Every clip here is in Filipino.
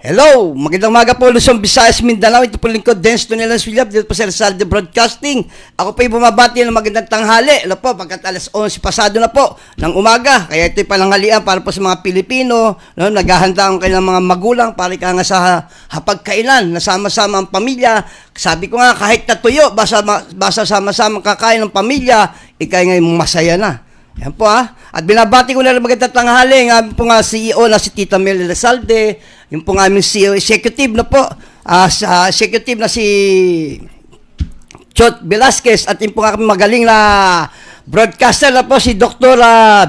Hello! Magandang umaga po, Luzon, Visayas, Mindanao. Ito po lingkod, Dance Tonilas William, dito po sa Rizalde Broadcasting. Ako po yung bumabati ng magandang tanghali. Ano po, pagkat alas 11 pasado na po ng umaga. Kaya ito'y palanghalian para po sa mga Pilipino. No, naghahanda ang kanilang mga magulang para ika nga sa hapagkainan. Nasama-sama ang pamilya. Sabi ko nga, kahit natuyo, basta sama-sama kakain ng pamilya, ikay ngayon masaya na. Yan po ha. At binabati ko na rin magandang tanghali ng aming po nga CEO na si Tita Mel Rizalde, yung po nga aming CEO executive na po, sa executive na si Chot Velasquez, at yung po nga magaling na broadcaster na po si Dr.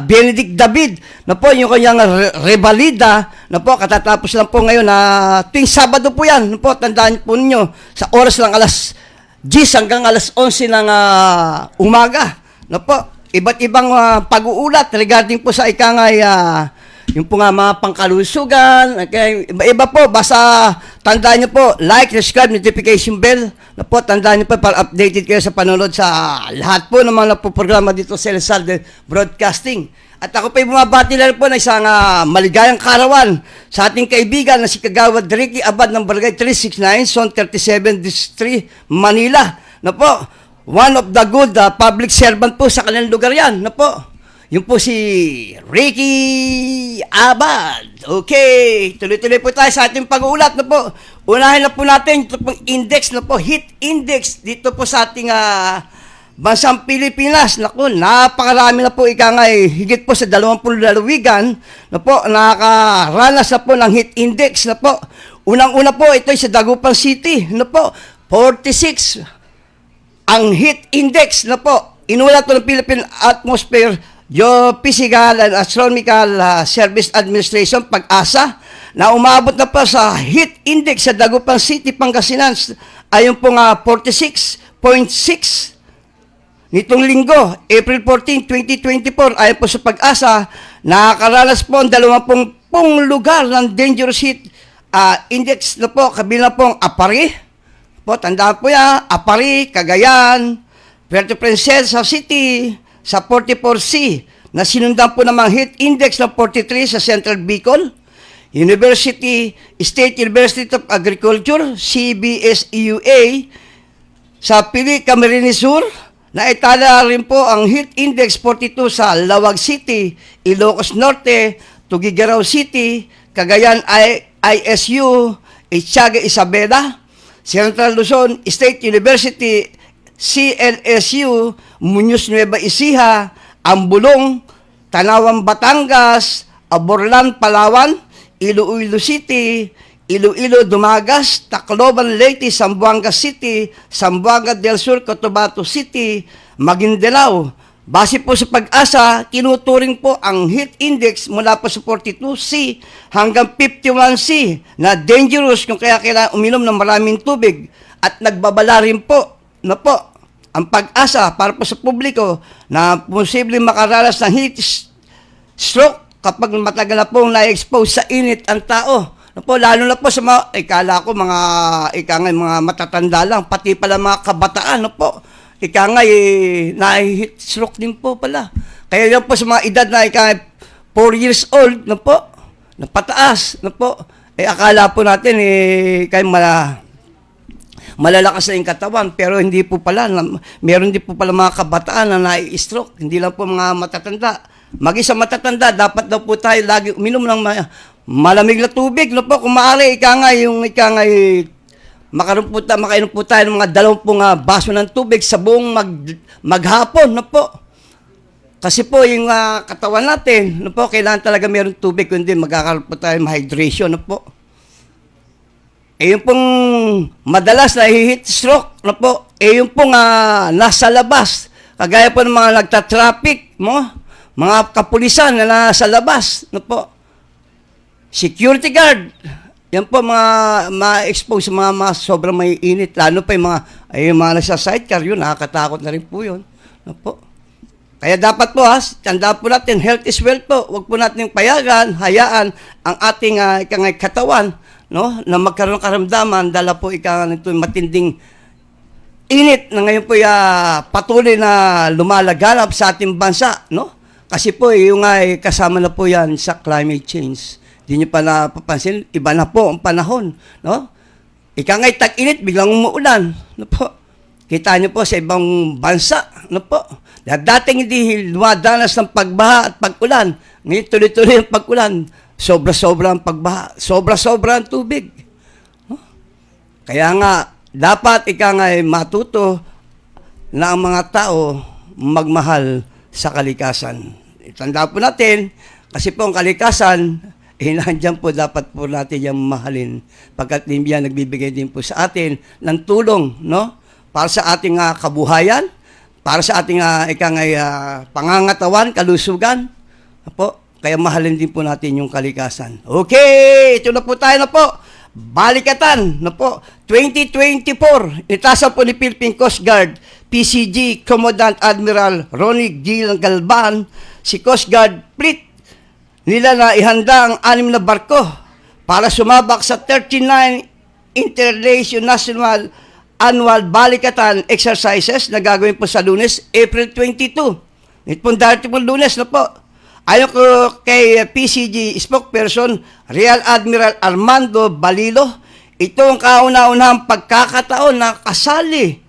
Benedict David na po yung kanyang revalida na po, katatapos lang po ngayon na tuwing Sabado po yan, na po, tandaan po ninyo, sa oras lang alas 10 hanggang alas 11 ng umaga na po. Iba't ibang pag-uulat regarding po sa ikangay yung po nga mga pangkalusugan. Okay, iba po, basta tandaan nyo po, like, subscribe, notification bell na po, tandaan nyo po para updated kayo sa panonood sa lahat po ng mga programa dito sa Rizalde Broadcasting. At ako po yung bumabati na rin po na isang maligayang karawan sa ating kaibigan na si Kagawad Ricky Abad ng Barangay 369, Zone 37, District, Manila. Na po, one of the good public servant po sa kanilang lugar yan, na po. Yung po si Ricky Abad. Okay, tuloy-tuloy po tayo sa ating pag-uulat, na po. Unahin na po natin ito pong index, na po, heat index dito po sa ating bansang Pilipinas. Naku, napakarami na po ikangay, higit po sa 20 lalawigan, na po, nakakaranas na po ng heat index, na po. Unang-una po, ito ay sa Dagupan City, na po, 46 ang heat index na po, inulat po ng Philippine Atmosphere Geophysical and Astronomical Service Administration, PAGASA, na umabot na po sa heat index sa Dagupan City, Pangasinan, ayon po nga 46.6 nitong linggo, April 14, 2024, ayon po sa PAGASA, nakakaranas po ang 20 lugar ng dangerous heat index na po, kabilang po ang Apari, po, tandaan po yan, Apari, Cagayan, Puerto Princesa City, sa 44C, na sinundan po ng mga heat index na 43 sa Central Bicol, State University of Agriculture, CBSEUA, sa Pili, Camarines Sur, na itala rin po ang heat index 42 sa Lawag City, Ilocos Norte, Tuguegarao City, Cagayan ISU, Itzaga Isabela, Central Luzon State University, CLSU, Muñoz Nueva Ecija, Ambulong, Tanawan Batangas, Aborlan Palawan, Iloilo City, Iloilo Dumagas, Tacloban Leyte, Zamboanga City, Zamboanga del Sur, Cotabato City, Maguindanao. Base po sa PAGASA, tinuturing po ang heat index mula po sa 42C hanggang 51C na dangerous kung kaya kailangan uminom ng maraming tubig, at nagbabala rin po na po ang PAGASA para po sa publiko na posibleng makaranas ng heat stroke kapag matagal na pong na-expose sa init ang tao. Na po, lalo na po sa mga, ikala ko mga matatanda lang, pati pala mga kabataan, na po. Ika nga, na-heat stroke din po pala. Kaya yan po sa mga edad na 4 years old, na po, napataas, na po. Akala po natin, kaya malalakas na yung katawan, pero hindi po pala. Meron din po pala mga kabataan na na-stroke, hindi lang po mga matatanda. Mag-isa matatanda, dapat daw po tayo lagi uminom ng malamig na tubig, na po. Kung maaari, makainom po tayo ng mga 20 baso ng tubig sa buong maghapon, na po. Kasi po yung katawan natin, na po, kailangan talaga mayroong tubig, kundi magkakaroon po tayo ng hydration, na po. Yung pong madalas na heat stroke, na po, yung pong nasa labas, kagaya po ng mga nagtatraffic, mga kapulisan na nasa labas, na po. Security guard, yan po ma-expose sa mga sobrang may init, lalo pa yung mga nasa sidecar, yun, nakakatakot na rin po yun. No po. Kaya dapat po, tandaan po natin, health is wealth po. Huwag po natin payagan, hayaan ang ating katawan, no, na magkaroon karamdaman, dala po ito matinding init na ngayon po patuloy na lumalaganap sa ating bansa, no? Kasi po, yung kasama na po yan sa climate change. di nyo pa napapansin, iba na po ang panahon, no? Ika nga'y tag-init, biglang umuulan, no po? Kita nyo po sa ibang bansa, no po? Dating hindi lumadanas ng pagbaha at pag-ulan, ngayon tuloy-tuloy ang pag-ulan, sobra-sobra ang pagbaha, sobra-sobra ang tubig. No? Kaya nga, dapat ika nga'y matuto na ang mga tao magmahal sa kalikasan. Itanda po natin, kasi po ang kalikasan, nandiyan po dapat po natin yung mahalin pagkat yan nagbibigay din po sa atin ng tulong, no? Para sa ating kabuhayan, para sa ating pangangatawan, kalusugan. Po, kaya mahalin din po natin yung kalikasan. Okay, ito na po tayo na po. Balikatan na po. 2024, itasan po ni Philippine Coast Guard, PCG Commandant Admiral Ronnie G. Galban, si Coast Guard Fleet nila na ihanda ang 6 na barko para sumabak sa 39 International Annual Balikatan Exercises na gagawin po sa Lunes, April 22. Ito pong darating po Lunes na po. Ayon ko kay PCG spokesperson Real Admiral Armando Balilo, ito ang kauna-unahang pagkakataon na kasali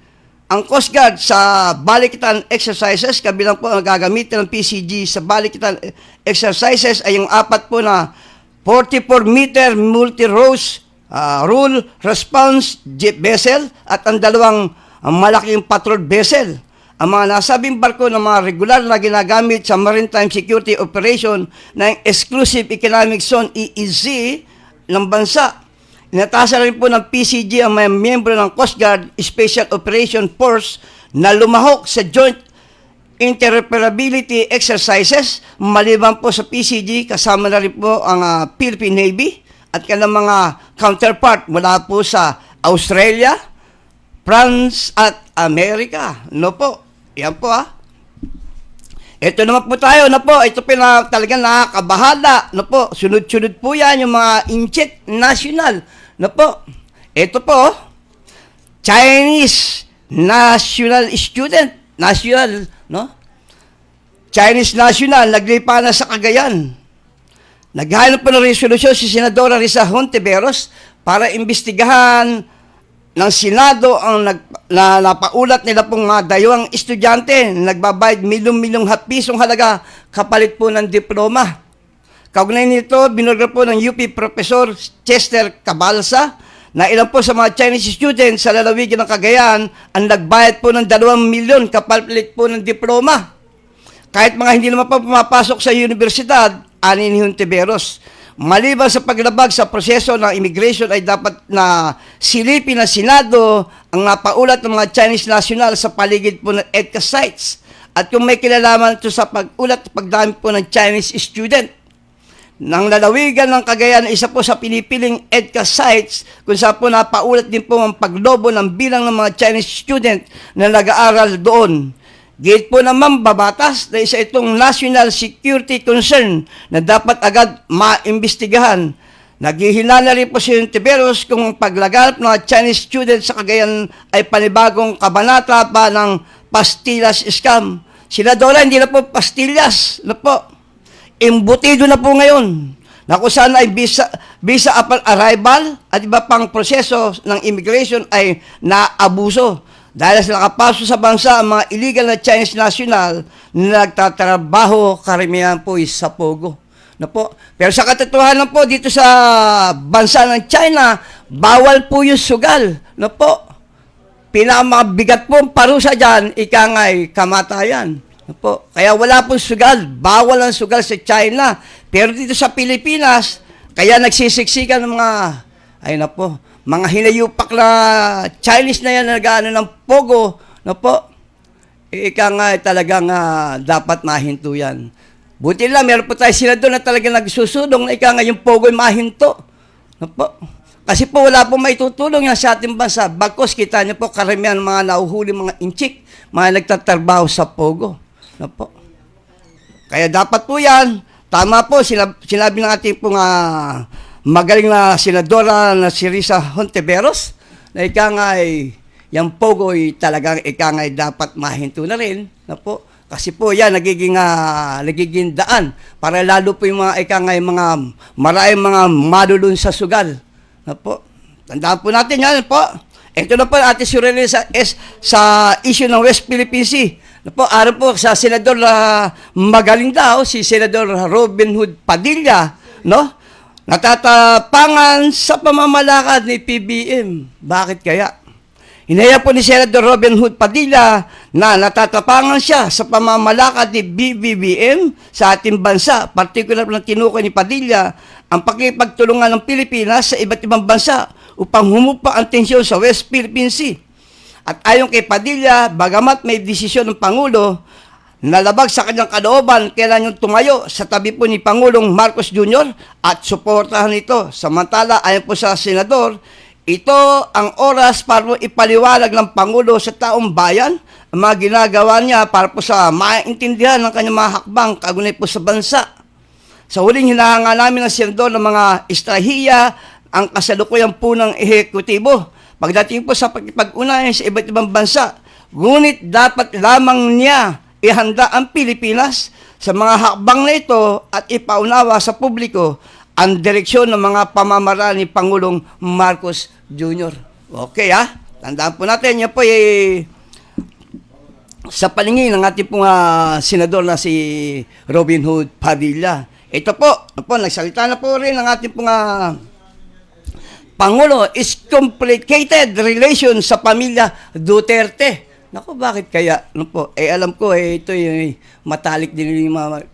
ang Coast Guard sa Balikatan Exercises. Kabilang po ang gagamitin ng PCG sa Balikatan Exercises ay yung 4 po na 44-meter multi-rose rule response vessel at ang 2 malaking patrol vessel. Ang mga nasabing barko ng mga regular na ginagamit sa Maritime Security Operation ng Exclusive Economic Zone EEZ ng bansa. Inatasan rin po ng PCG ang mga miyembro ng Coast Guard Special Operation Force na lumahok sa Joint Interoperability Exercises. Maliban po sa PCG, kasama na rin po ang Philippine Navy at kanilang mga counterpart mula po sa Australia, France at Amerika. No po, yan po Ito naman po tayo, na po, ito talagang nakakabahala, no po, sunod-sunod po yan yung mga incheck national, no po. Ito po, Chinese national student, national, no? Chinese national, naglipa na sa Cagayan. Naghahanap po ng resolusyon si Senadora Risa Hontiveros para imbestigahan ng Senado ang napaulat nila pong mga dayuang estudyante na nagbabayad milyong-milyong pisong halaga kapalit po ng diploma. Kaugnay nito, binurga po ng UP Professor Chester Cabalsa na ilan po sa mga Chinese students sa lalawigan ng Cagayan ang nagbayad po ng 2 milyon kapalit po ng diploma. Kahit mga hindi naman pa pumapasok sa universidad, ani ni Hontiveros. Maliban sa paglabag sa proseso ng immigration ay dapat na silipin ng Senado ang napaulat ng mga Chinese national sa paligid po ng EDCA sites. At kung may kilalaman ito sa pag-ulat at pagdami po ng Chinese student. Nang lalawigan ng Cagayan, isa po sa pinipiling EDCA sites kung saan po napaulat din po ang paglobo ng bilang ng mga Chinese student na nag-aaral doon. Gate po naman babatas na isa itong national security concern na dapat agad maimbestigahan. Naghihinala rin po si Hontiveros kung paglaganap ng Chinese students sa Cagayan ay panibagong kabanata pa ng pastillas scam. Sila dola, hindi na po pastillas, na po. Imbutido na po ngayon na kung saan ay visa upon arrival at iba pang proseso ng immigration ay naabuso. Dahil sa nakapasok sa bansa ang mga illegal na Chinese national na nagtatrabaho karamihan po sa Pogo. Na po. Pero sa katotohanan po dito sa bansa ng China, bawal po yung sugal. Na po. Pinamabigat po ang parusa dyan, ikangay kamatayan. Na po. Kaya wala pong sugal. Bawal ang sugal sa China. Pero dito sa Pilipinas, kaya nagsisiksikan ng mga, ay na po, mga hinayupak na Chinese na yan na nag-ano ng Pogo, na po, ika nga talagang dapat mahinto yan. Buti lang, meron po tayo sila doon na talagang nagsusudong na ika nga yung Pogo ay mahinto. Na po. Kasi po wala po maitutulong yan sa ating bansa. Bagkos, kita niyo po karamihan mga nauhuli, mga inchik, mga nagtatrabaho sa Pogo. Na po. Kaya dapat po yan, tama po, sinabi ng ating pong magaling na senadora na si Risa Hontiveros na ika nga ay yung Pogo ay talagang ika nga ay dapat mahinto na rin. Na po. Kasi po yan, nagiging daan para lalo po yung mga maraming mga malulun sa sugal. Na po. Tandaan po natin yan po. Ito na po Ate Shirley sa issue ng West Philippine Sea. Na po, araw po sa Senador magaling daw, si Senador Robin Hood Padilla, no? Natatapangan sa pamamalakad ni PBM. Bakit kaya? Hinaya po ni Senador Robin Hood Padilla na natatapangan siya sa pamamalakad ni BBM sa ating bansa. Partikular na tinukoy ni Padilla ang pakipagtulungan ng Pilipinas sa iba't ibang bansa upang humupa ang tensyon sa West Philippine Sea. At ayon kay Padilla, bagamat may desisyon ng Pangulo, nalabag sa kanyang kalooban, kailan yung tumayo sa tabi po ni Pangulong Marcos Jr. at suportahan ito. Samantala, ayon po sa Senador, ito ang oras para po ipaliwanag ng Pangulo sa taong bayan ang mga ginagawa niya para po sa maintindihan ng kanyang mga hakbang kagunay po sa bansa. Sa huling hinahanga namin ng Senador ng mga estrahiya ang kasalukuyan po ng ehekutibo pagdating po sa pagkipag-unayan sa iba't ibang bansa. Ngunit dapat lamang niya ihanda ang Pilipinas sa mga hakbang na ito at ipaunawa sa publiko ang direksyon ng mga pamamaraan ni Pangulong Marcos Jr. Okay tandaan po natin, yan po sa paningin ng ating pong senador na si Robin Hood Padilla. Ito po, nagsalita na po rin ang ating pong Pangulo is complicated relation sa pamilya Duterte. Naku, bakit kaya? Alam ko, ito yung matalik din yung mga,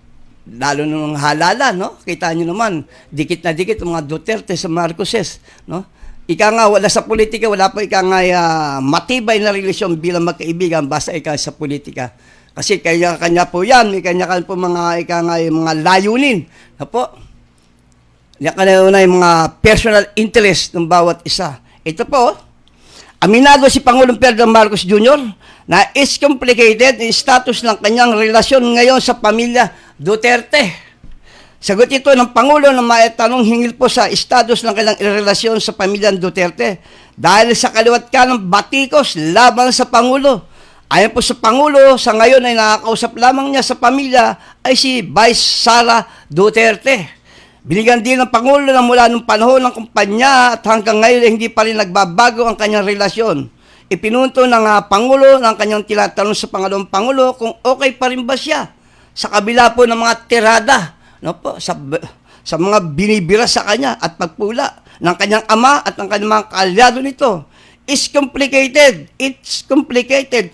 lalo ng halala, no? Kita nyo naman, dikit na dikit ang mga Duterte sa Marcoses, no? Ika nga, wala sa politika, wala po matibay na relasyon bilang magkaibigan basta sa politika. Kasi kanya-kanya po yan, may kanya-kanya po mga layunin, na po. Kanya-kanya yung mga personal interest ng bawat isa. Ito po, aminado si Pangulong Ferdinand Marcos Jr. na is complicated yung status ng kanyang relasyon ngayon sa pamilya Duterte. Sagot ito ng Pangulo na maitanong hingil po sa status ng kanyang relasyon sa pamilya Duterte dahil sa kaliwat ka ng batikos laban sa Pangulo. Ayon po sa Pangulo, sa ngayon ay nakakausap lamang niya sa pamilya ay si Vice Sara Duterte. Binigyan din ng Pangulo na mula nung panahon ng kumpanya at hanggang ngayon ay hindi pa rin nagbabago ang kanyang relasyon. Ipinunto ng Pangulo ng kanyang tinatanong sa Pangalawang Pangulo kung okay pa rin ba siya sa kabila po ng mga tirada, no po, sa mga binibira sa kanya at pagpula ng kanyang ama at ng kanyang mga kaalyado nito. It's complicated.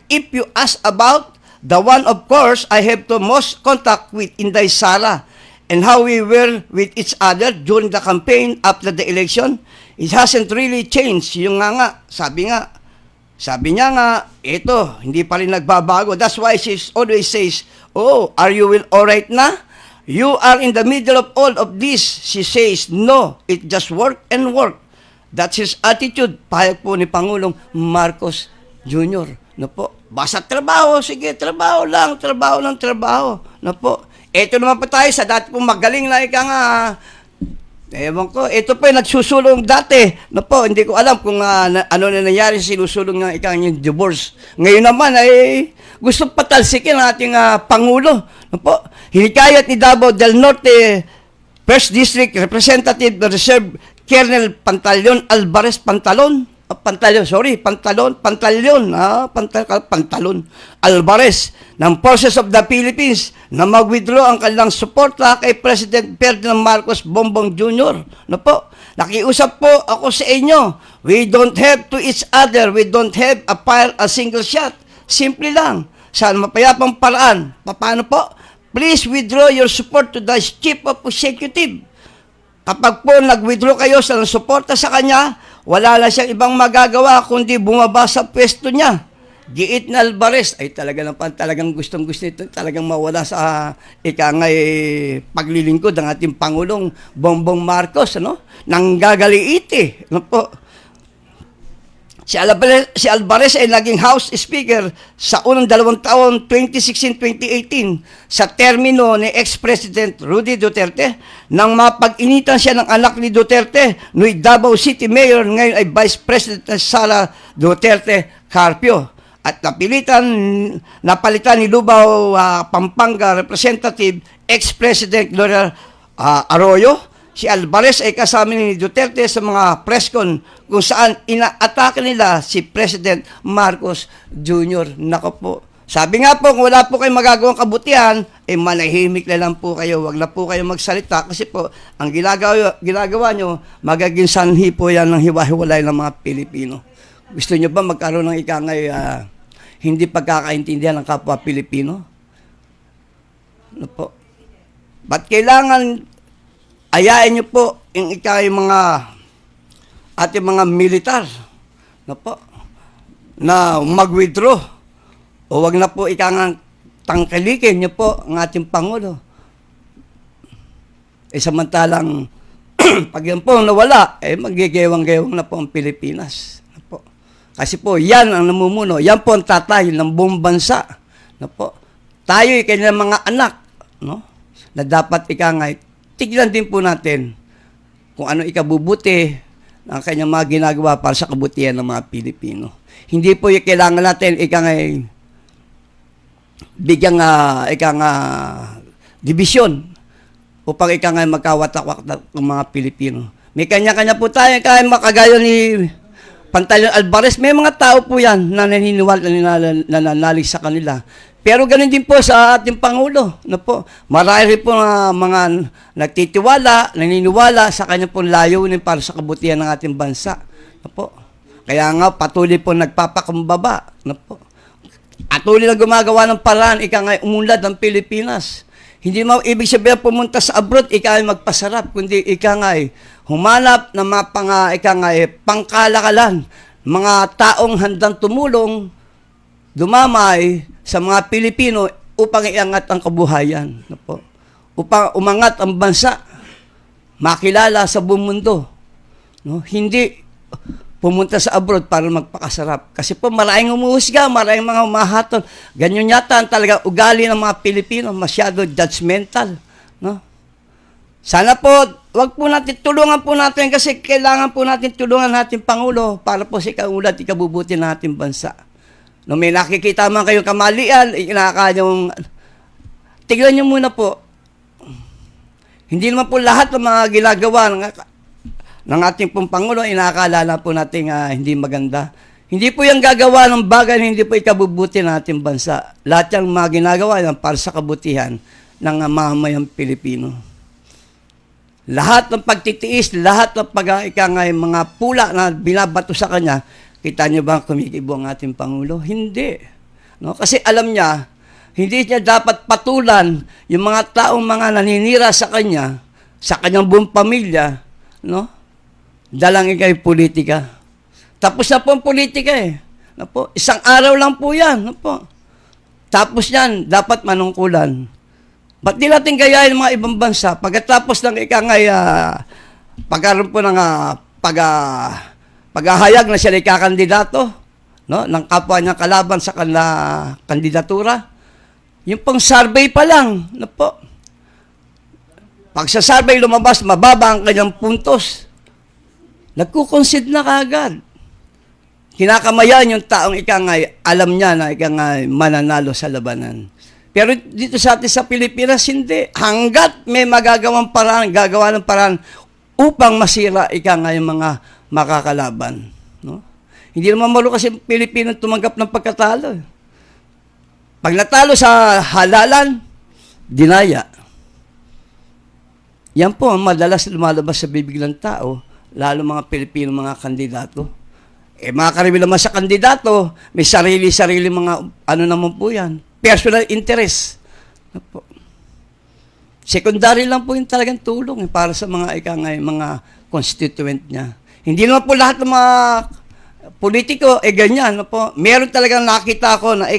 If you ask about the one, of course, I have the most contact with Inday Sara and how we were with each other during the campaign after the election, it hasn't really changed. Yung sabi niya nga, ito, hindi pa rin nagbabago. That's why she always says, oh, are you all right na? You are in the middle of all of this. She says, no, it just work and work. That's his attitude. Pahayag po ni Pangulong Marcos Jr. No po, basta trabaho, sige, trabaho. No po. Ito naman po tayo sa dati pong magaling na ewan ko, ito po yung nagsusulong dati. No po, hindi ko alam kung ano na nangyari sa sinusulong ng yung divorce. Ngayon naman ay gusto patalsikin ang ating Pangulo. No po, hinikayat ni Davao del Norte First District Representative Reserve Colonel Pantaleon Alvarez Pantalon Alvarez ng Forces of the Philippines na mag-withdraw ang kanilang suporta kay President Ferdinand Marcos Bongbong Jr. No po, nakiusap po ako sa inyo. We don't have to each other. We don't have a single shot. Simple lang. Sa mapayapang paraan. Paano po? Please withdraw your support to the Chief of Executive. Kapag po nag-withdraw kayo sa suporta sa kanya, wala na siyang ibang magagawa kundi bumaba sa pwesto niya. Giit na Alvarez ay talagang gustong-gusto nito, talagang mawala sa paglilingkod ng ating Pangulong Bongbong Marcos, nang gagaliiti. Po? Si Alvarez ay naging House Speaker sa unang 2 taon, 2016-2018, sa termino ni ex-President Rudy Duterte, nang mapag-initan siya ng anak ni Duterte, noy Davao City Mayor, ngayon ay Vice President Sara Duterte Carpio. at napalitan ni Lubao Pampanga Representative ex-President Gloria Arroyo. Si Alvarez ay kasama ni Duterte sa mga press con kung saan inaatake nila si President Marcos Jr. Nako po. Sabi nga po, kung wala po kayong magagawang kabutihan, manahimik na lang po kayo. Wag na po kayo magsalita kasi po, ang ginagawa nyo, magiging sanhi po yan ng hiwa-hiwalay ng mga Pilipino. Gusto nyo ba magkaroon ng ikangay hindi pagkakaintindihan ng kapwa Pilipino? Ano po? Ba't kailangan ayain nyo po yung mga ating mga militar na mag-withdraw? O wag na po ikangang tangkalikin niyo po ang ating Pangulo. Samantalang, pag yan po nawala, magigewang-gewang na po ang Pilipinas. Po. Kasi po, yan ang namumuno. Yan po ang tatay ng buong bansa. Po. Tayo, kanilang mga anak, no? Na dapat ikangay, tignan din po natin kung ano ikabubuti ng kanyang mga ginagawa para sa kabutihan ng mga Pilipino. Hindi po yung kailangan natin ikangay bigyang dibisyon upang magkawatak-watak ng mga Pilipino. May kanya-kanya po tayo, kaya makagaya ni Pantaleon Alvarez, may mga tao po yan na naniniwala, nananalig sa kanila. Pero ganun din po sa ating Pangulo. Marami po mga nagtitiwala, naniniwala sa kanya pong layunin para sa kabutihan ng ating bansa. Kaya nga patuloy po nagpapakumbaba. Patuloy na gumagawa ng paraan, umunlad ng Pilipinas. Hindi mo ibig sabihin pumunta sa abroad, magpasarap, kundi humanap ng mga pangkalakalan, mga taong handang tumulong, dumamay sa mga Pilipino upang iangat ang kabuhayan. Upang umangat ang bansa, makilala sa buong mundo. Hindi pumunta sa abroad para magpakasarap. Kasi po maraming umuhusga, maraming mga umahatol. Ganyan yata ang talaga ugali ng mga Pilipino, masyado judgmental. Sana po, wag po natin, tulungan po natin kasi kailangan po natin tulungan natin Pangulo para po sa ikaulad, ikabubuti ng ating bansa. May nakikita man kayong kamalian, inakanyong, tignan nyo muna po. Hindi naman po lahat ng mga ginagawa ng ating pong Pangulo, inakala po natin hindi maganda. Hindi po yung gagawa ng bagay, hindi po ikabubuti ng ating bansa. Lahat yung mga ginagawa yan para sa kabutihan ng mamamayang Pilipino. Lahat ng pagtitiis, lahat ng mga pula na binabato sa kanya, kita niyo ba kumikibo ang ating Pangulo? Hindi. Kasi alam niya, hindi niya dapat patulan yung mga taong mga naninira sa kanya, sa kanyang buong pamilya, dalang politika. Tapos na po ang politika isang araw lang po yan. Tapos yan, dapat manungkulan. Ba't di natin gayahin mga ibang bansa? Pagkatapos ng pagkaroon po ng paghahayag na sila ikakandidato, ng kapwa niya kalaban sa kandidatura, yung pang survey pa lang, pag sa survey lumabas, mababa ang kanyang puntos. Nagkukonsid na kagad. Kinakamayan yung taong alam niya na mananalo sa labanan. Pero dito sa atin sa Pilipinas, hindi. Hanggat may magagawang paraan, gagawa ng paraan upang masira yung mga makakalaban. Hindi naman malo kasi Pilipino tumanggap ng pagkatalo. Pag natalo sa halalan, dinaya. Yan po ang madalas lumalabas sa bibig ng tao, lalo mga Pilipino, mga kandidato. Mga karami naman sa kandidato, may sarili-sarili mga naman po yan. Personal interest. Secondary lang po yung talagang tulong para sa mga mga constituent niya. Hindi naman po lahat ng mga politiko, ganyan. Meron talagang nakita ko na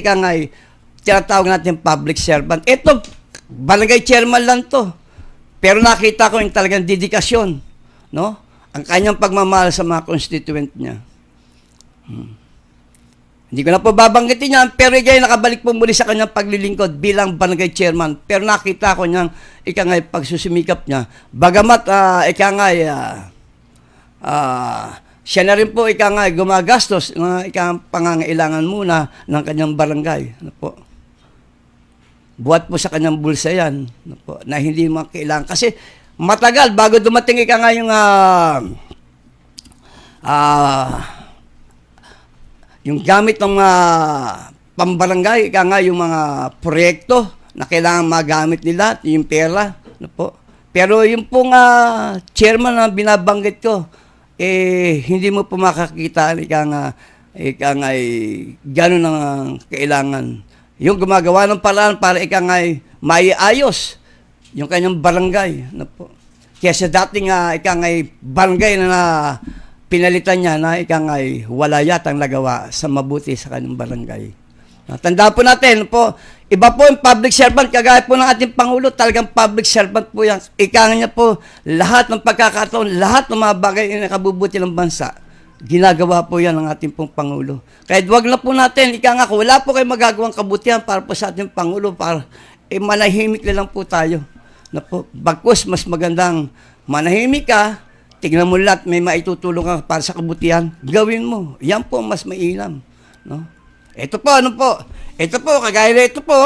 tinatawag natin public servant. Ito, barangay chairman lang to. Pero nakita ko yung talagang dedikasyon. Ang kanyang pagmamahal sa mga constituent niya. Hindi ko na po babanggitin yan, pero nakabalik po muli sa kanyang paglilingkod bilang barangay chairman. Pero nakita ko niyang pagsusumikap niya. Bagamat siya na rin po ika nga gumagastos ng ika pangangailangan muna ng kanyang barangay. Ano po? Buhat po sa kanyang bulsa yan. Ano po? Na hindi mo kailangan. Kasi matagal bago dumating ika nga yung gamit ng mga pambarangay, ika nga yung mga proyekto na kailangan magamit nila, yung pera. Ano po? Pero yung pong chairman na binabanggit ko, hindi mo po makakita, ika nga gano'n ang kailangan. Yung gumagawa ng paraan para ika nga maiayos yung kanyang barangay. Ano po? Kaya sa dating ika nga barangay na pinalitan niya na ika nga wala yatang nagawa sa mabuti sa kanyang barangay. Tandaan po natin po, iba po yung public servant, kagaya po ng ating Pangulo, talagang public servant po yan. Ika niya po, lahat ng pagkakataon, lahat ng mga bagay na nakabubuti ng bansa, ginagawa po yan ng ating pong Pangulo. Kaya wag na po natin, ika nga, kung wala po kayo magagawang kabutihan para po sa ating Pangulo, para manahimik na lang po tayo. Na po, bagkus, mas magandang manahimik ka, tignan mo lahat, may maitutulong ka para sa kabutihan, gawin mo. Yan po mas mainam. No? Ito po, ano po? Ito po, kagaya na ito po.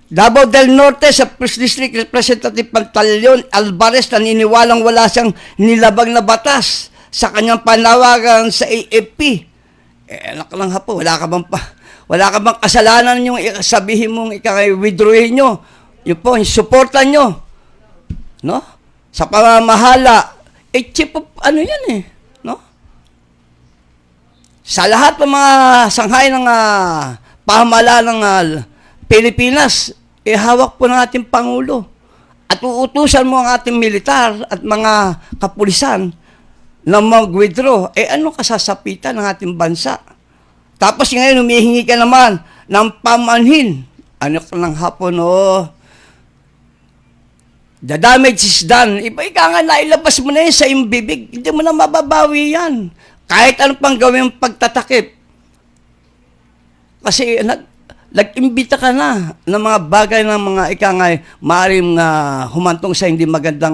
Davao del Norte sa First District Representative Pantaleon Alvarez naniniwalang wala siyang nilabag na batas sa kanyang panawagan sa AFP. Anak lang ha po, wala ka bang kasalanan yung sabihin mong withdrawin nyo? Yun po, yung supportan nyo. No? Sa pamamahala. Chip of, ano yan no? Sa lahat ng mga sanghay ng pamahalaan ng Pilipinas, hawak po ng ating Pangulo. At uutusan mo ang ating militar at mga kapulisan na mag-withdraw. Ano kasasapitan ng ating bansa? Tapos ngayon, humihingi ka naman ng pamanhin. Ano ka ng hapon, the damage is done. Ika nga nailabas mo na yun sa iyong bibig. Hindi mo na mababawi yan. Kahit ano pang gawin pagtatakip. Kasi nag-imbita ka na ng mga bagay ng mga ikangay maaaring humantong sa hindi magandang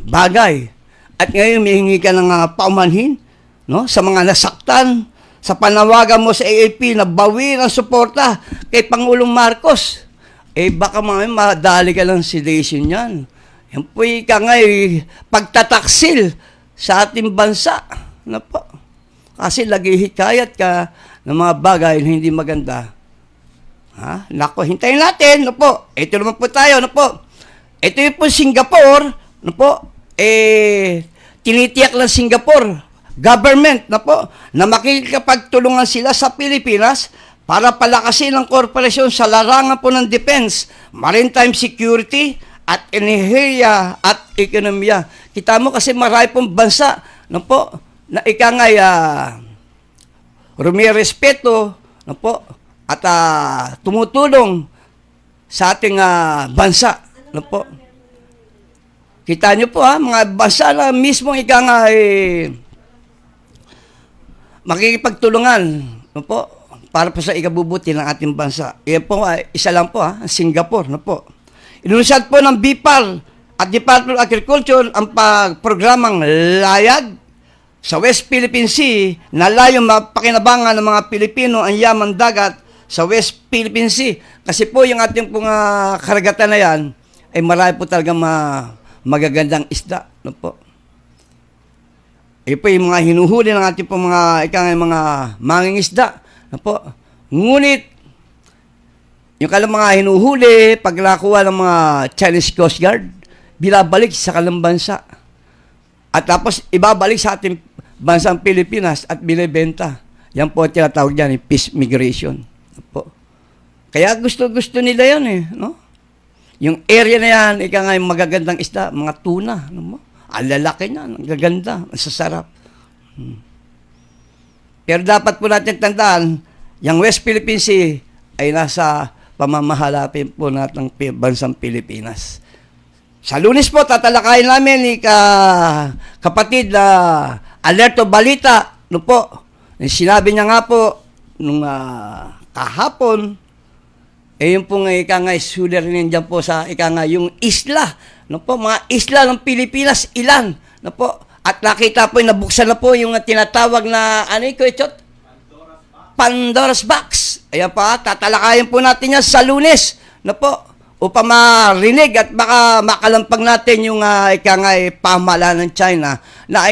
bagay. At ngayon mihingi ka ng paumanhin, no? Sa mga nasaktan, sa panawagan mo sa AAP na bawin ang suporta kay Pangulong Marcos. Baka madali ka lang sedation yan. Yan po ikangay pagtataksil sa ating bansa. Ano po? Kasi naghihikayat ka ng mga bagay na hindi maganda. Nako, hintayin natin. Ano po? Ito naman po tayo. Ano po? Ito yung po Singapore. Ano po? Tinitiyak ng Singapore government na po na makikipagtulungan sila sa Pilipinas para palakasin ang korporasyon sa larangan po ng defense, maritime security, at enerhiya at ekonomiya. Kita mo kasi marami pong bansa no po, na ikangay rumirespeto no po, at tumutulong sa ating bansa. No po. Kita nyo po mga bansa na mismo ikangay makikipagtulungan no po, para po sa ikabubuti ng ating bansa. Yan po, isa lang po Singapore. No po. Inunsad po ng BIPAR at Department of Agriculture ang programang Layag sa West Philippine Sea na layong mapakinabangan ng mga Pilipino ang yaman dagat sa West Philippine Sea. Kasi po yung ating pong karagatan na yan ay marami po talagang magagandang isda. No po. Po yung mga hinuhuli ng ating pong mga mangingisda. No po. Ngunit yung mga hinuhuli, pag nakuha ng mga Chinese Coast Guard, binabalik sa kalang bansa. At tapos, ibabalik sa ating bansang Pilipinas at binibenta. Yan po tinatawag dyan, peace migration. Po. Kaya gusto nila yan no? Yung area na yan, yung magagandang isda, mga tuna. No? Ang lalaki niya, ang gaganda, ang sasarap. Pero dapat po natin tandaan, yung West Philippine Sea ay nasa pamamahalapin po natin ng bansang Pilipinas. Sa Lunes po, tatalakayin namin ni kapatid na Alerto Balita. No po, sinabi niya nga po, nung kahapon, yung pong suler niyan po sa yung isla. No po, mga isla ng Pilipinas, ilan? No po, At nakita po, nabuksan na po yung tinatawag na, ano yung Kuya Chot? Pandora's Box. Ayan pa, tatalakayin po natin yan sa Lunes. Na po, upang marinig at baka makalampag natin yung pamahalaan ng China na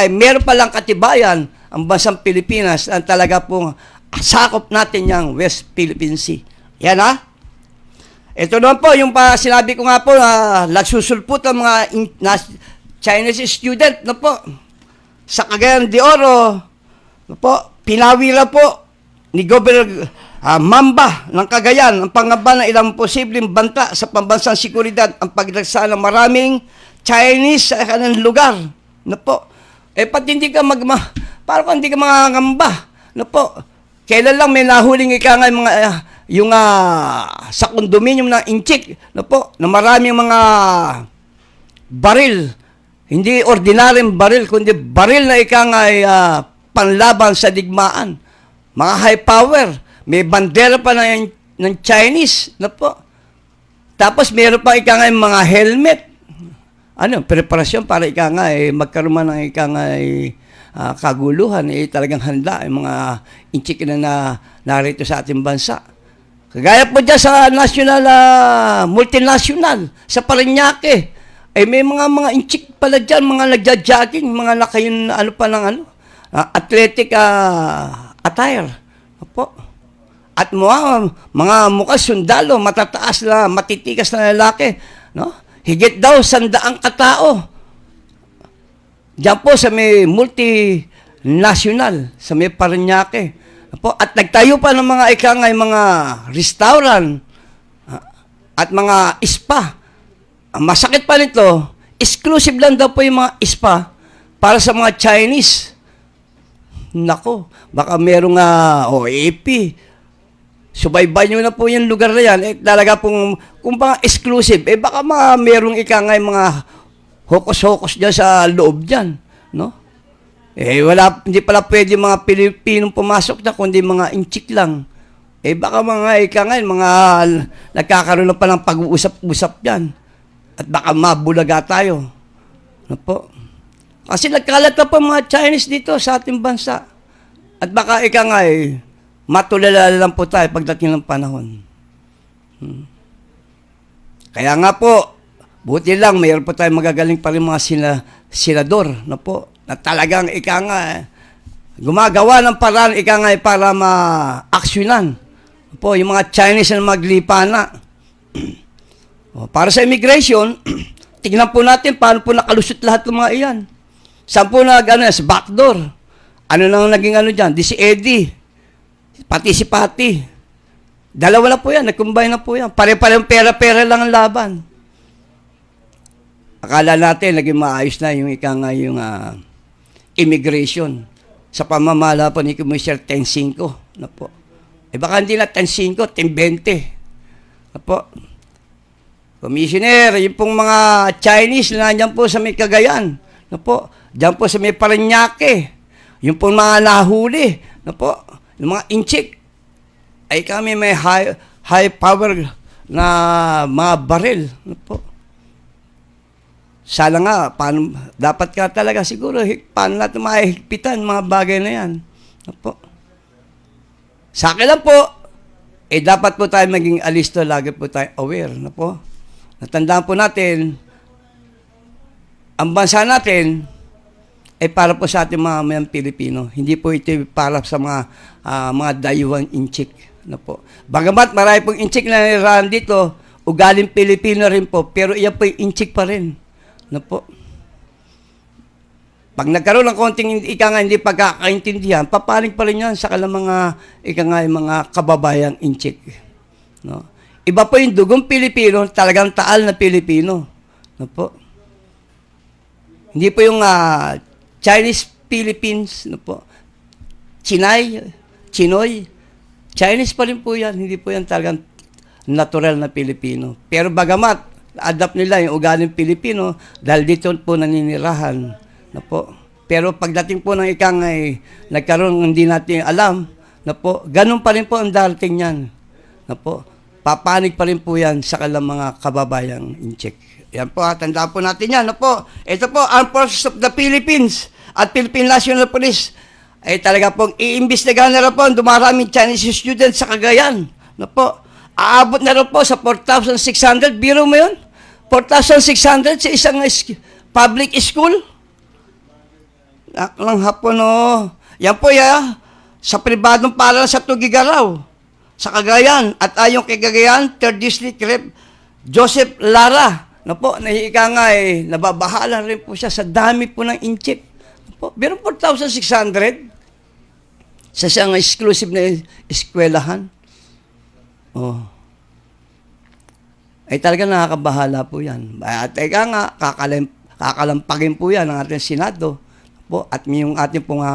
meron palang katibayan ang bansang Pilipinas ang talaga pong sakop natin yung West Philippine Sea. Yan Ito naman po, yung sinabi ko nga po, nagsusulput ang mga Chinese student na po sa Cagayan de Oro na po, pinawira po ni Governor Mamba ng Cagayan ang pangamba ng ilang posibleng banta sa pambansang seguridad ang paglagsa ng maraming Chinese sa kanang lugar na po. Pati hindi ka parang hindi ka mangangamba na po. Kailan lang may nahuling yung sa kondominium ng Inchik na po, na maraming mga baril, hindi ordinaryong baril, kundi baril na panlaban sa digmaan. Mga high power, may bandera pa ng Chinese na po. Tapos meron pa mga helmet. Preparasyon para magkaroon man ng kaguluhan, talagang handa yung mga Inchik na narito sa ating bansa. Kagaya po dyan sa national, multinational, sa Parañaque, may mga Inchik pala dyan, mga nagja-jogging, mga nakayin, athletic attire. Opo. At mga mukha sundalo, matataas na, matitikas na lalaki, no? Higit daw 100 katao. Diyan po sa may multinational, sa may Parañaque. Po, at nagtayo pa ng mga mga restaurant at mga spa. Ang masakit pa nito, exclusive lang daw po yung mga spa para sa mga Chinese. Nako, baka merong OAP. Subaybay nyo na po yung lugar na yan. Talaga pong, kung baka exclusive, baka merong mga hokos-hokos dyan sa loob dyan. No? Hindi pala pwede mga Pilipinong pumasok na, kundi mga Inchik lang. Baka mga nagkakaroon na pa ng pag-uusap-usap dyan. At baka mabulaga tayo. Ano po? Kasi nagkalat na po mga Chinese dito sa ating bansa. At baka matulala lang po tayo pagdating ng panahon. Kaya nga po, buti lang, mayroon po tayo magagaling pa rin mga senador na po, na talagang gumagawa ng paraan para ma-aksyonan po yung mga Chinese na maglipa na. Para sa immigration, tignan po natin paano po nakalusot lahat ng mga iyan. Saan po sa backdoor? Ano nang naging dyan? Di si Eddie. Pati si Patty. Dalawa na po yan. Nag-combine na po yan. Pare-pareng pera-pera lang ang laban. Akala natin naging maayos na yung immigration sa pamamala po ni Commissioner 10-5 na po. Baka hindi na 10-5, 10-20 na po. Commissioner, yung pong mga Chinese na nandyan po sa may Cagayan na po, dyan po sa may Parañaque, yung pong mga nahuli na po, yung mga Inchik, kami may high power na mga baril na po. Sana nga, dapat ka talaga siguro, paano natin mahihigpitan mga bagay na yan. Opo. Sa akin lang po, dapat po tayo maging alisto, lagi po tayo aware. Na po. Natandaan po natin, ang bansa natin, para po sa ating mga mayang Pilipino. Hindi po ito para sa mga dayuhang Inchik. Na po. Bagamat marami pong Inchik na nirahan dito, ugaling Pilipino rin po, pero iyan po yung Inchik pa rin. Na po. Pag nagkaroon ng konting hindi pagkakaintindihan, papaling pa rin yan sa mga mga kababayang Inchik. No? Iba po yung dugong Pilipino, talagang taal na Pilipino. No po. Hindi po yung Chinese Philippines, no po. Chinoy, Chinese pa rin po yan. Hindi po yan talagang natural na Pilipino. Pero bagamat, adapt nila yung ugaling Pilipino dahil dito po naninirahan. Na po. Pero pagdating po ng nagkaroon, hindi natin alam, na po, ganun pa rin po ang darating yan. Na po. papanig pa rin po yan sa kanilang mga kababayang incheck. Yan po, tandaan po natin yan. No po? Ito po, Armed Forces of the Philippines at Philippine National Police ay talaga pong iimbestigahan na rin po ang dumaraming Chinese students sa Cagayan. No po? Aabot na rin po sa 4,600. Biro mo yun? 4,600 sa isang public school? Lang hapon, no. Yan po, sa pribadong paaralan sa Tugigaraw, sa Cagayan. At ayon kay Cagayan, 3rd District Rep. Joseph Lara, na po, nahiika nga nababahala rin po siya sa dami po ng incheck. Po, pero 4,600 sa isang exclusive na eskwelahan. Oh. Ay talaga nakakabahala po yan. At ika nga, kakalampagin po yan ng ating Senado. Po, at yung ating pong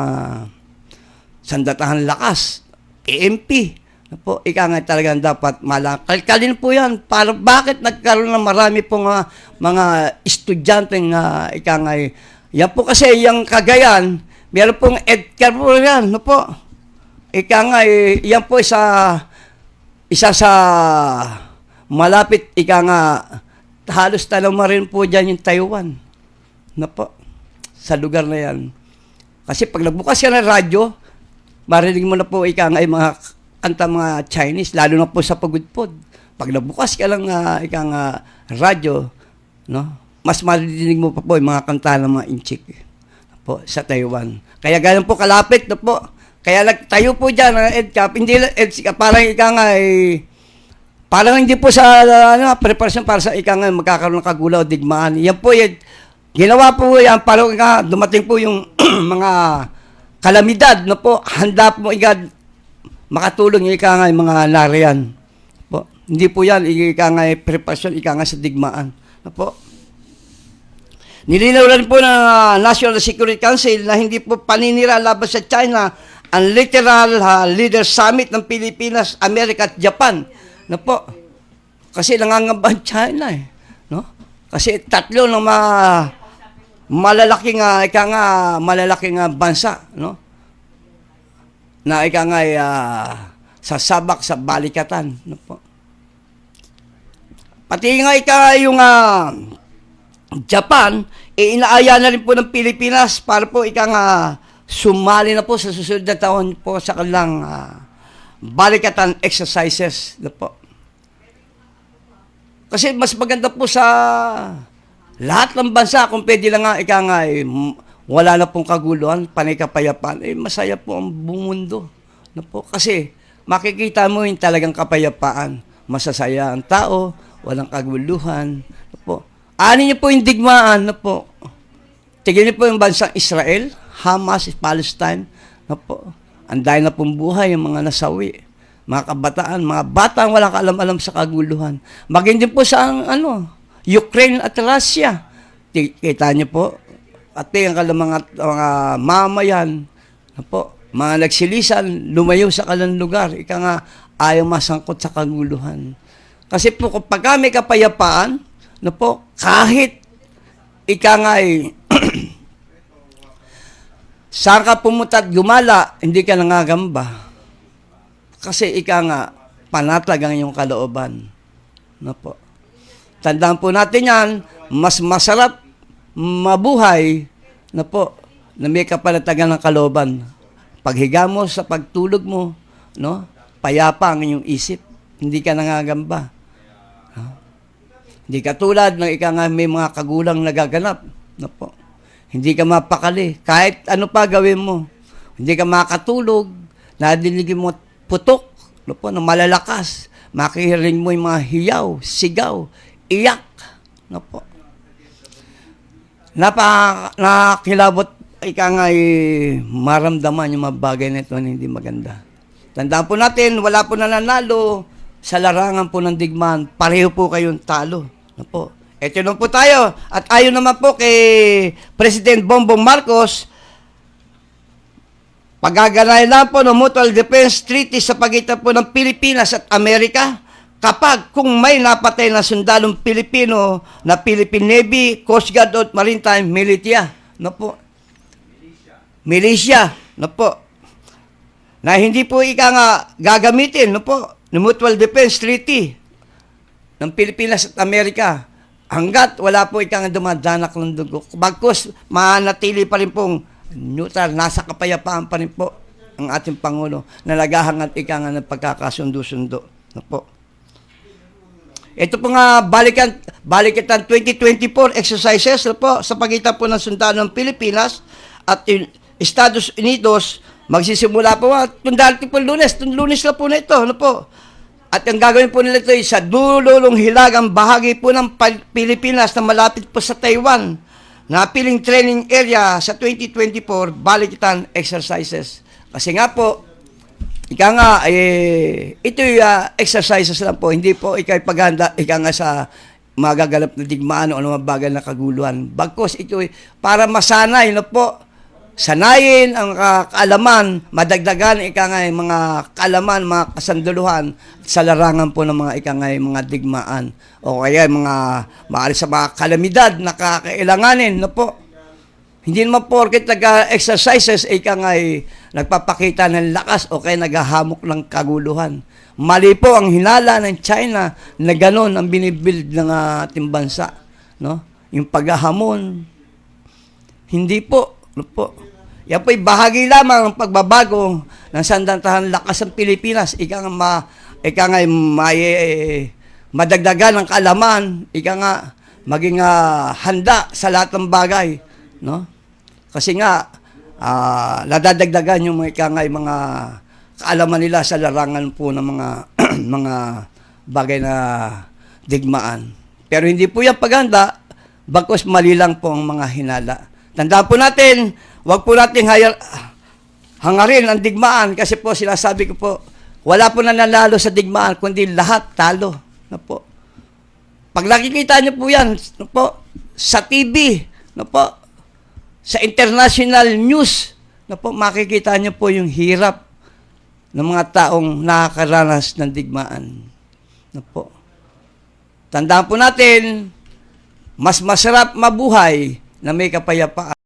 sandatahan lakas, AMP. Po, ika nga talagang dapat kalkalin po yan. Para bakit nagkaroon ng marami pong mga estudyante nga ika nga yan po kasi yung Cagayan, meron pong EDCAR po yan, no po. Ika nga yan po isa sa malapit, ika nga halos talama rin po dyan yung Taiwan. No po, sa lugar na yan. Kasi pag nagbukas ka ng radyo, marinig mo na po ika nga yung mga kanta mga Chinese, lalo na po sa pagudpod. Pag nabukas ka lang ika nga radyo, no? Mas marinig mo pa po yung mga kanta ng mga inchik po sa Taiwan. Kaya ganun po kalapit na po. Kaya nagtayo po dyan ng EDCAP. Hindi parang ika nga parang hindi po sa preparasyon para sa ika nga magkakaroon ng kagulaw o digmaan. Yan po ginawa po yan para nga dumating po yung mga kalamidad na po. Handa po makatulong yung ika nga yung mga nariyan. Po. Hindi po yan ika nga preparasyon ika nga sa digmaan. Na po. Nilinaw rin po ng National Security Council na hindi po paninira laban sa China ang literal leader summit ng Pilipinas, Amerika at Japan. No po. Kasi nangangamba ang China no? Kasi tatlo ng malalaking malalaking bansa, no? Na ika nga sasabak sa balikatan, no po. Pati nga ika yung Japan, inaaya na rin po ng Pilipinas para po sumali na po sa susunod na taon po sa kanilang balikatan exercises na po. Kasi mas maganda po sa lahat ng bansa kung pwede lang wala na pong kaguluhan, panay kapayapaan, masaya po ang buong mundo. Na po. Kasi makikita mo yung talagang kapayapaan. Masasaya ang tao, walang kaguluhan. Na po. Ani niyo po yung digmaan na po. Tignan niyo po yung bansang Israel, Hamas, Palestine. Na po. Anday na pong buhay yung mga nasawi. Mga kabataan, mga batang walang kaalam-alam sa kaguluhan. Maging din po sa Ukraine at Russia. Kita niyo po. At yung mga mamayan, na po, mga nagsilisan, lumayo sa kalang lugar. Ika nga, ayaw masangkot sa kaguluhan. Kasi po, kapag may kapayapaan, na po, kahit ika nga saan ka pumunta at gumala, hindi ka nangagamba. Kasi ika nga, panatag ang iyong kalooban. Na po. Tandaan po natin yan, mas masarap mabuhay na po, na may kapanatagan ng kalooban. Paghiga mo sa pagtulog mo, no? Payapa ang iyong isip. Hindi ka nangagamba. Hindi katulad ng may mga kagulang nagaganap. No po. Hindi ka mapakali. Kahit ano pa gawin mo. Hindi ka makatulog. Nadinig mo putok. No po, na malalakas. Makihiring mo yung mga hiyaw, sigaw, iyak. No po. Nakakilabot maramdaman yung mga bagay na ito na hindi maganda. Tandaan po natin, wala po nananalo sa larangan po ng digmaan. Pareho po kayong talo. No po. Ito lang po tayo. At ayon naman po kay President Bongbong Marcos, paggaganayan lang po ng Mutual Defense Treaty sa pagitan po ng Pilipinas at Amerika kapag kung may napatay na sundalong Pilipino na Philippine Navy, Coast Guard at Maritime Militia. No po. Militia. No po. Na hindi po gagamitin, no po, ng Mutual Defense Treaty. ng Pilipinas at Amerika. Hanggat wala po ikang dumadanak ng dugo. Bagkus, manatili pa rin pong neutral, nasa kapayapaan pa rin po ang ating Pangulo na naghahangat ika nga ng pagkakasundo-sundo. No po. Ito po nga, balikan 2024 exercises no po, sa pagitan po ng sundalo ng Pilipinas at Estados Unidos. Magsisimula po, kung dati po Lunes na po na ito, ano po. At ang gagawin po nila ito ay sa dululong hilagang bahagi po ng Pilipinas na malapit po sa Taiwan, na piling training area sa 2024 balikan exercises. Kasi nga po, ika nga, ito yung exercises lang po, hindi po ikay paghanda, ika nga sa magaganap na digmaan o anumang bagay na kaguluhan. Bagkos ito para masanay, no po, sanayin ang kaalaman, madagdagan ika nga mga kaalaman, mga kasanduluhan sa larangan po ng mga ika nga mga digmaan o kaya mga maaari sa mga kalamidad na kakailanganin, no po. Hindi naman porket nag-exercises, ika nga nagpapakita ng lakas o kaya naghahamok ng kaguluhan. Mali po ang hinala ng China na gano'n ang binibuild ng ating bansa. No? Yung paghahamon, hindi po. No po. Yan po'y bahagi lamang ng pagbabago ng sandantahan lakas ng Pilipinas. Ika nga madagdagan ng kaalaman, ika nga maging handa sa lahat ng bagay. No? Kasi nga, nadadagdagan yung mga kaalaman nila sa larangan po ng mga mga bagay na digmaan. Pero hindi po yan paghanda, bagkus mali lang po ang mga hinala. Tandaan po natin, wag po natin hangarin ang digmaan kasi po sinasabi ko po, wala po nanalo sa digmaan, kundi lahat talo. No po. Pag nakikita niyo po yan, no po, sa TV, no po, sa international news, no po, makikita niyo po yung hirap ng mga taong nakakaranas ng digmaan. No po. Tandaan po natin, mas masarap mabuhay na may kapayapaan.